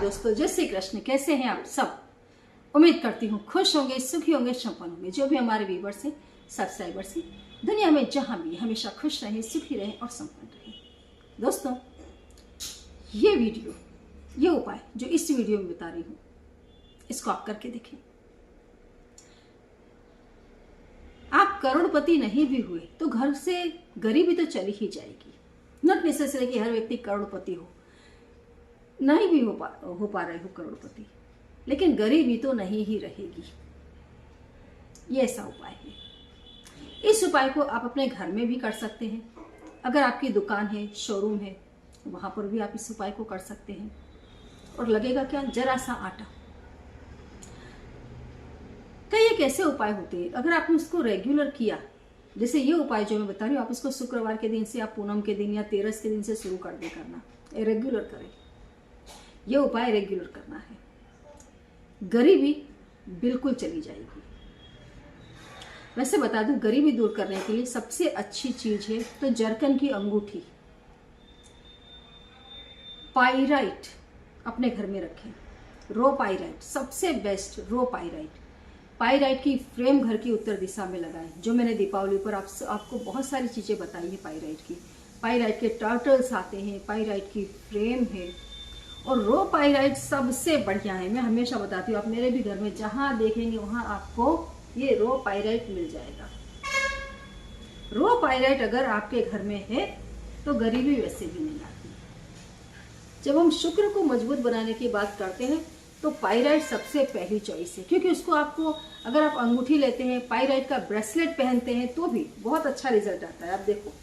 दोस्तों, जय श्री कृष्ण। कैसे हैं आप सब? उम्मीद करती हूँ खुश होंगे, सुखी होंगे, संपन्न होंगे। जो भी हमारे व्यूवर्स हैं, सब्सक्राइबर्स हैं, दुनिया में जहां भी हमेशा खुश रहें, सुखी रहें और संपन्न रहें। दोस्तों, ये वीडियो, ये उपाय जो इस वीडियो में बता रही हूँ, इसको आप करके देखें। आप करोड़पति नहीं भी हुए तो घर से गरीबी तो चली ही जाएगी। नॉट नेसेसरी कि हर व्यक्ति करोड़पति हो, नहीं भी हो पा रहे हो करोड़पति, लेकिन गरीबी तो नहीं ही रहेगी। ये ऐसा उपाय है। इस उपाय को आप अपने घर में भी कर सकते हैं। अगर आपकी दुकान है, शोरूम है, वहां पर भी आप इस उपाय को कर सकते हैं। और लगेगा क्या? जरा सा आटा। कई एक ऐसे उपाय होते हैं, अगर आपने उसको रेगुलर किया, जैसे ये उपाय जो मैं बता रही हूँ, आप इसको शुक्रवार के दिन से या पूनम के दिन या तेरस के दिन से शुरू कर दे करना। रेगुलर करें, ये उपाय रेगुलर करना है। गरीबी बिल्कुल चली जाएगी। वैसे बता दूं, गरीबी दूर करने के लिए सबसे अच्छी चीज है तो जरकन की अंगूठी, पाइराइट अपने घर में रखें। रो पाइराइट सबसे बेस्ट, रो पाइराइट। पाइराइट की फ्रेम घर की उत्तर दिशा में लगाएं। जो मैंने दीपावली पर आपको बहुत सारी चीजें बताई है पाइराइट की। पाइराइट के टर्टल्स आते हैं, पाइराइट की फ्रेम है, और रो पाइराइट सबसे बढ़िया है। मैं हमेशा बताती हूँ, आप मेरे भी घर में जहां देखेंगे वहां आपको ये रो पाइराइट मिल जाएगा। रो पाइराइट अगर आपके घर में है तो गरीबी वैसे भी नहीं आती। जब हम शुक्र को मजबूत बनाने की बात करते हैं तो पाइराइट सबसे पहली चॉइस है, क्योंकि उसको आपको, अगर आप अंगूठी लेते हैं, पाइराइट का ब्रेसलेट पहनते हैं तो भी बहुत अच्छा रिजल्ट आता है। आप देखो,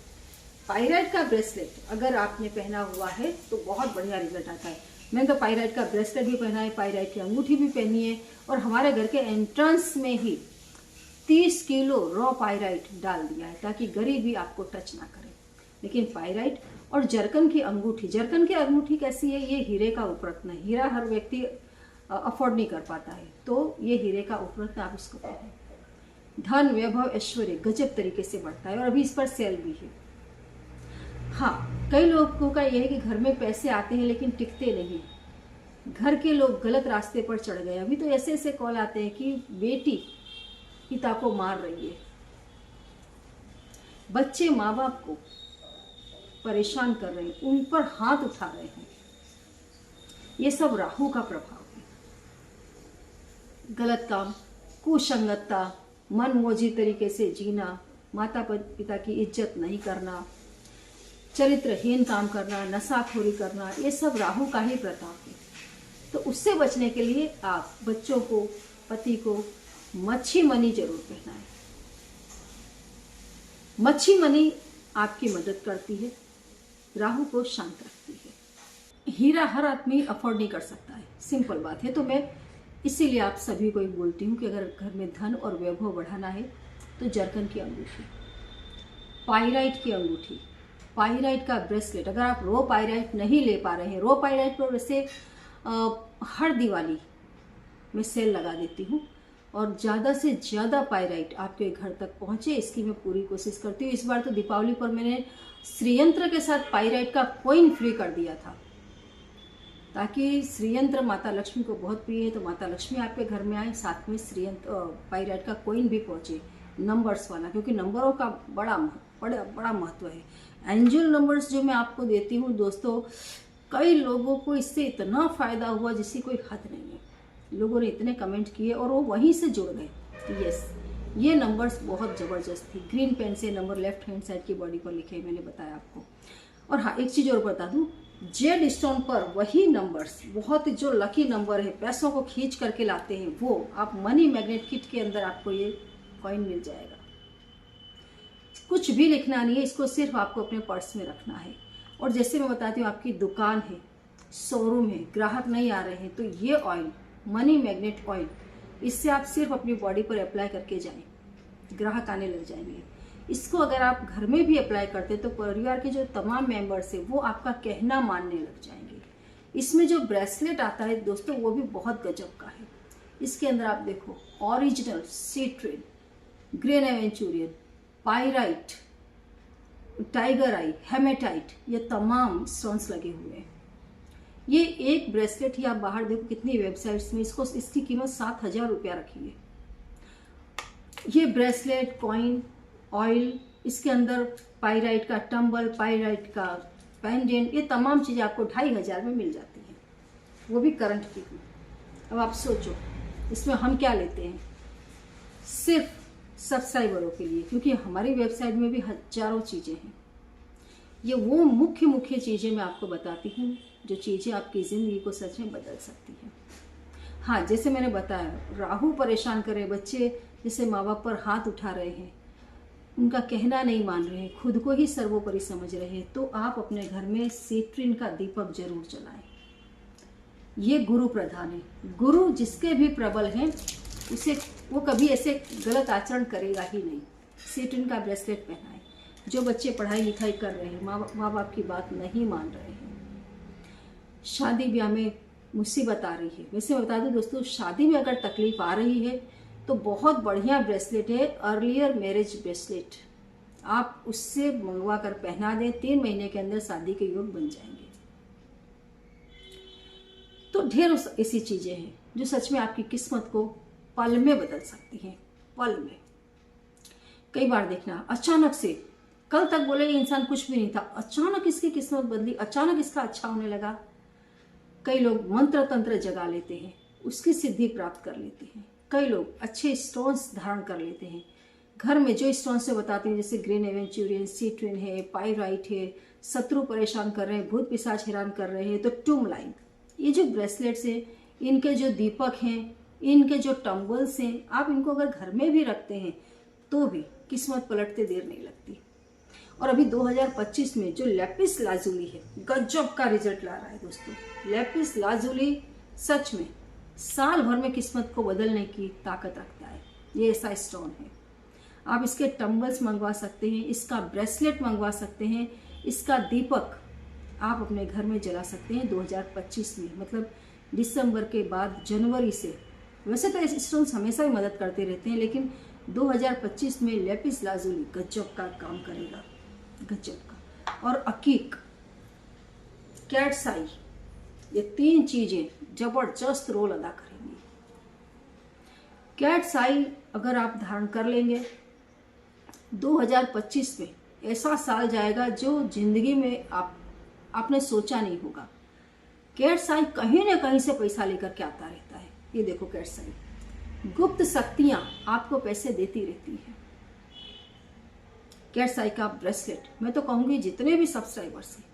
पाइराइट का ब्रेसलेट अगर आपने पहना हुआ है तो बहुत बढ़िया रिजल्ट आता है। मैंने तो पाइराइट का ब्रेसलेट भी पहना है, पाइराइट की अंगूठी भी पहनी है, और हमारे घर के एंट्रेंस में ही 30 किलो रॉ पाइराइट डाल दिया है ताकि गरीबी आपको टच ना करे। लेकिन पाइराइट और जरकन की अंगूठी, जरकन की अंगूठी कैसी है? ये हीरे का उपरत्न है। हीरा हर व्यक्ति अफोर्ड नहीं कर पाता है, तो ये हीरे का उपरत्न आप इसको पहने। धन, वैभव, ऐश्वर्य गजब तरीके से बढ़ता है, और अभी इस पर सेल भी है। हाँ, कई लोगों का यह है कि घर में पैसे आते हैं लेकिन टिकते नहीं। घर के लोग गलत रास्ते पर चढ़ गए। अभी तो ऐसे ऐसे कॉल आते हैं कि बेटी पिता को मार रही है, बच्चे माँ बाप को परेशान कर रहे हैं, उन पर हाथ उठा रहे हैं। ये सब राहु का प्रभाव है। गलत काम, कुसंगतता, मनमौजी तरीके से जीना, माता पिता की इज्जत नहीं करना, चरित्रहीन काम करना, नशाखोरी करना, ये सब राहु का ही प्रताप है। तो उससे बचने के लिए आप बच्चों को, पति को मच्छी मनी जरूर पहनाएं। मच्छी मनी आपकी मदद करती है, राहु को शांत रखती है। हीरा हर आदमी अफोर्ड नहीं कर सकता है, सिंपल बात है। तो मैं इसीलिए आप सभी को ही बोलती हूँ कि अगर घर में धन और वैभव बढ़ाना है तो जरकन की अंगूठी, पाइराइट की अंगूठी, पाइराइट का ब्रेसलेट। अगर आप रो पाइराइट नहीं ले पा रहे हैं, रो पाइराइट पर वैसे हर दिवाली मैं सेल लगा देती हूँ, और ज़्यादा से ज़्यादा पाइराइट आपके घर तक पहुँचे, इसकी मैं पूरी कोशिश करती हूँ। इस बार तो दीपावली पर मैंने श्रीयंत्र के साथ पाइराइट का कॉइन फ्री कर दिया था, ताकि श्रीयंत्र माता लक्ष्मी को बहुत प्रिय है, तो माता लक्ष्मी आपके घर में आए, साथ में श्रीयंत्र पाइराइट का कॉइन भी पहुँचे, नंबर्स वाला, क्योंकि नंबरों का बड़ा महत्व है। एंजल नंबर्स जो मैं आपको देती हूँ दोस्तों, कई लोगों को इससे इतना फायदा हुआ जिसकी कोई हद नहीं है। लोगों ने इतने कमेंट किए और वो वहीं से जुड़ गए। यस, ये नंबर्स बहुत ज़बरदस्त थी। ग्रीन पेन से नंबर लेफ्ट हैंड साइड की बॉडी पर लिखे, मैंने बताया आपको। और हाँ, एक चीज़ और बता दूँ, जेड स्टोन पर वही नंबर्स, बहुत जो लकी नंबर है, पैसों को खींच करके लाते हैं, वो आप मनी मैग्नेट किट के अंदर आपको ये कॉइन मिल जाएगा। कुछ भी लिखना नहीं है, इसको सिर्फ आपको अपने पर्स में रखना है। और जैसे मैं बताती हूँ, आपकी दुकान है, शोरूम है, ग्राहक नहीं आ रहे हैं, तो ये ऑयल, मनी मैग्नेट ऑयल, इससे आप सिर्फ अपनी बॉडी पर अप्लाई करके जाएं, ग्राहक आने लग जाएंगे। इसको अगर आप घर में भी अप्लाई करते तो परिवार के जो तमाम मेंबर्स है वो आपका कहना मानने लग जाएंगे। इसमें जो ब्रेसलेट आता है दोस्तों, वो भी बहुत गजब का है। इसके अंदर आप देखो, original सीट्रेन, grain aventurine, pyrite, tiger आई, हेमेटाइट, ये तमाम स्टोन्स लगे हुए हैं। ये एक ब्रेसलेट ही आप बाहर देखो कितनी वेबसाइट्स में इसकी कीमत 7,000 रुपया रखी है। ये ब्रेसलेट, कॉइन, ऑयल, इसके अंदर पाइराइट का टंबल, पाइराइट का पेंडेंट, ये तमाम चीज़ें आपको 2,500 में मिल जाती हैं, वो भी करंट की। अब आप सोचो इसमें हम क्या लेते हैं, सिर्फ सब्सक्राइबरों के लिए, क्योंकि हमारी वेबसाइट में भी हजारों चीज़ें हैं। ये वो मुख्य चीज़ें मैं आपको बताती हूँ जो चीज़ें आपकी ज़िंदगी को सच में बदल सकती हैं। हाँ, जैसे मैंने बताया, राहु परेशान करे, बच्चे जैसे माँ बाप पर हाथ उठा रहे हैं, उनका कहना नहीं मान रहे हैं, खुद को ही सर्वोपरि समझ रहे हैं, तो आप अपने घर में सिट्रीन का दीपक जरूर जलाएं। ये गुरु प्रधान है। गुरु जिसके भी प्रबल हैं उसे वो कभी ऐसे गलत आचरण करेगा ही नहीं। सिट्रीन का ब्रेसलेट पहनाएं। जो बच्चे पढ़ाई लिखाई कर रहे हैं, माँ बाप की बात नहीं मान रहे हैं, शादी ब्याह में मुसीबत आ रही है। वैसे बता दूं दोस्तों, शादी में अगर तकलीफ आ रही है तो बहुत बढ़िया ब्रेसलेट है अर्लियर मैरिज ब्रेसलेट, आप उससे मंगवा कर पहना दें, 3 महीने के अंदर शादी के योग बन जाएंगे। तो ढेर ऐसी चीजें हैं जो सच में आपकी किस्मत को पल में बदल सकती हैं, पल में। कई बार देखना, अचानक से कल तक बोले ये इंसान कुछ भी नहीं था, अचानक इसकी किस्मत बदली, अचानक इसका अच्छा होने लगा। कई लोग मंत्र तंत्र जगा लेते हैं, उसकी सिद्धि प्राप्त कर लेते हैं। कई लोग अच्छे स्टोन्स धारण कर लेते हैं। घर में जो स्टोन्स से बताते हैं, जैसे ग्रीन एवेंचुरियन, सिट्रीन है, पाइराइट है, शत्रु परेशान कर रहे हैं, भूत पिशाच हैरान कर रहे हैं, तो टूरमलाइन, ये जो ब्रेसलेट्स हैं, इनके जो दीपक हैं, इनके जो टम्बल्स हैं, आप इनको अगर घर में भी रखते हैं तो भी किस्मत पलटते देर नहीं लगती। और अभी 2025 में जो लैपिस लाजुली है, गजब का रिजल्ट ला रहा है दोस्तों। लैपिस लाजुली सच में साल भर में किस्मत को बदलने की ताकत रखता है। ये ऐसा स्टोन है। आप इसके टम्बल्स मंगवा सकते हैं, इसका ब्रेसलेट मंगवा सकते हैं, इसका दीपक आप अपने घर में जला सकते हैं 2025 में, मतलब दिसंबर के बाद जनवरी से। वैसे तो ऐसे स्टोन्स हमेशा ही मदद करते रहते हैं, लेकिन 2025 में लैपिस लाजुली गजब का काम करेगा, गजब का। और अकीक, कैट्स आई, ये 3 चीजें जबरदस्त रोल अदा करेंगी। कैट्स आई अगर आप धारण कर लेंगे, 2025 में ऐसा साल जाएगा जो जिंदगी में आपने सोचा नहीं होगा। कैट्स आई कहीं ना कहीं से पैसा लेकर के आता रहता है। ये देखो कैट्स आई, गुप्त शक्तियां आपको पैसे देती रहती है। कैट्स आई का ब्रेसलेट, मैं तो कहूंगी जितने भी सब्सक्राइबर्स हैं,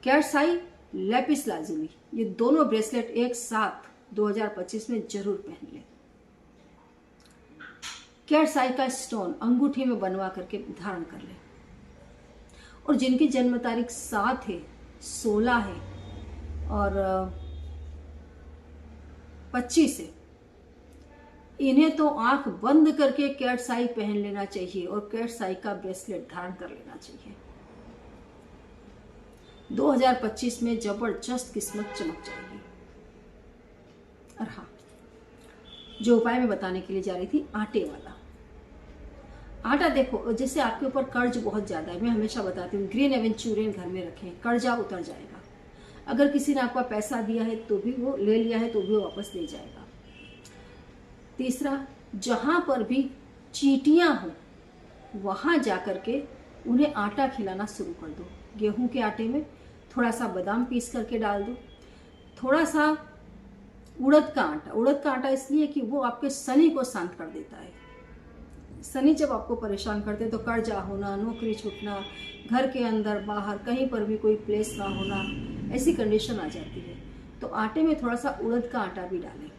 कैट्स आई, लैपिस लाजुली, ये दोनों ब्रेसलेट एक साथ 2025 में जरूर पहन लें। कैट्स आई का स्टोन अंगूठी में बनवा करके धारण कर लें। और जिनकी जन्म तारीख 7 है, 16 है और 25 है, इन्हें तो आंख बंद करके कैट्स आई पहन लेना चाहिए और कैट्स आई का ब्रेसलेट धारण कर लेना चाहिए। 2025 में जबरदस्त किस्मत चमक जाएगी। और हाँ, जो उपाय मैं बताने के लिए जा रही थी, आटे वाला। आटा देखो, जैसे आपके ऊपर कर्ज बहुत ज्यादा है, मैं हमेशा बताती हूँ ग्रीन एवेंचुरियन घर में रखें, कर्जा उतर जाएगा। अगर किसी ने आपका पैसा दिया है तो भी वो ले लिया है तो भी वो वापस ले जाएगा। तीसरा, जहां पर भी चींटियां हो वहां जाकर के उन्हें आटा खिलाना शुरू कर दो। गेहूं के आटे में थोड़ा सा बादाम पीस करके डाल दो, थोड़ा सा उड़द का आटा। उड़द का आटा इसलिए कि वो आपके शनि को शांत कर देता है। शनि जब आपको परेशान करते हैं तो कर्जा होना, नौकरी छूटना, घर के अंदर बाहर कहीं पर भी कोई प्लेस ना होना, ऐसी कंडीशन आ जाती है। तो आटे में थोड़ा सा उड़द का आटा भी डालें,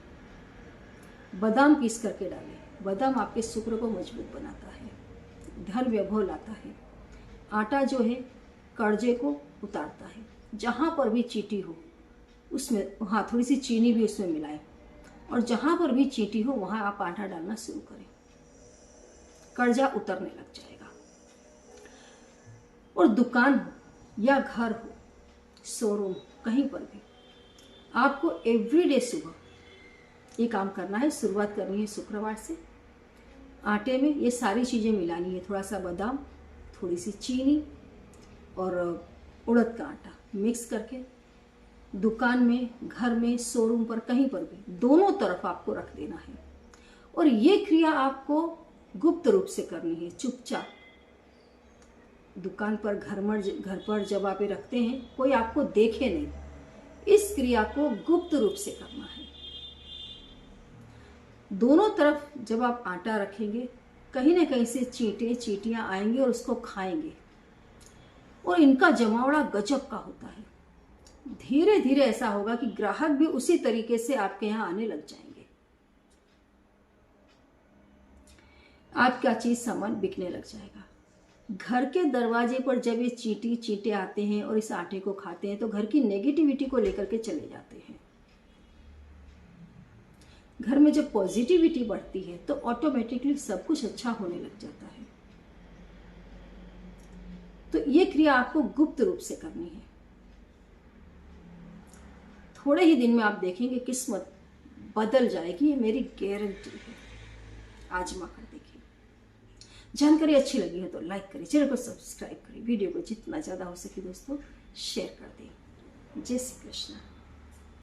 बादाम पीस करके डालें। बादाम आपके शुक्र को मजबूत बनाता है, धन वैभव लाता है। आटा जो है कर्जे को उतारता है। जहाँ पर भी चींटी हो उसमें, हाँ, थोड़ी सी चीनी भी उसमें मिलाएं, और जहाँ पर भी चींटी हो वहाँ आप आटा डालना शुरू करें, कर्जा उतरने लग जाएगा। और दुकान हो या घर हो, शोरूम, कहीं पर भी आपको एवरीडे सुबह ये काम करना है। शुरुआत करनी है शुक्रवार से। आटे में ये सारी चीज़ें मिलानी है, थोड़ा सा बादाम, थोड़ी सी चीनी और उड़द का आटा मिक्स करके दुकान में, घर में, शोरूम पर, कहीं पर भी, दोनों तरफ आपको रख देना है। और ये क्रिया आपको गुप्त रूप से करनी है, चुपचाप। दुकान पर, घर पर जब आप ये रखते हैं, कोई आपको देखे नहीं, इस क्रिया को गुप्त रूप से करना है। दोनों तरफ जब आप आटा रखेंगे, कहीं ना कहीं से चींटियां आएंगे और उसको खाएंगे, और इनका जमावड़ा गजब का होता है। धीरे धीरे ऐसा होगा कि ग्राहक भी उसी तरीके से आपके यहाँ आने लग जाएंगे, आपका चीज सामान बिकने लग जाएगा। घर के दरवाजे पर जब ये चींटे आते हैं और इस आटे को खाते हैं, तो घर की नेगेटिविटी को लेकर के चले जाते हैं। घर में जब पॉजिटिविटी बढ़ती है तो ऑटोमेटिकली सब कुछ अच्छा होने लग जाता है। तो ये क्रिया आपको गुप्त रूप से करनी है। थोड़े ही दिन में आप देखेंगे किस्मत बदल जाएगी, ये मेरी गारंटी है। आजमा कर देखिए। जानकारी अच्छी लगी है तो लाइक करिए, चैनल को सब्सक्राइब करिए, वीडियो को जितना ज़्यादा हो सके दोस्तों शेयर कर दें। जय श्री कृष्ण।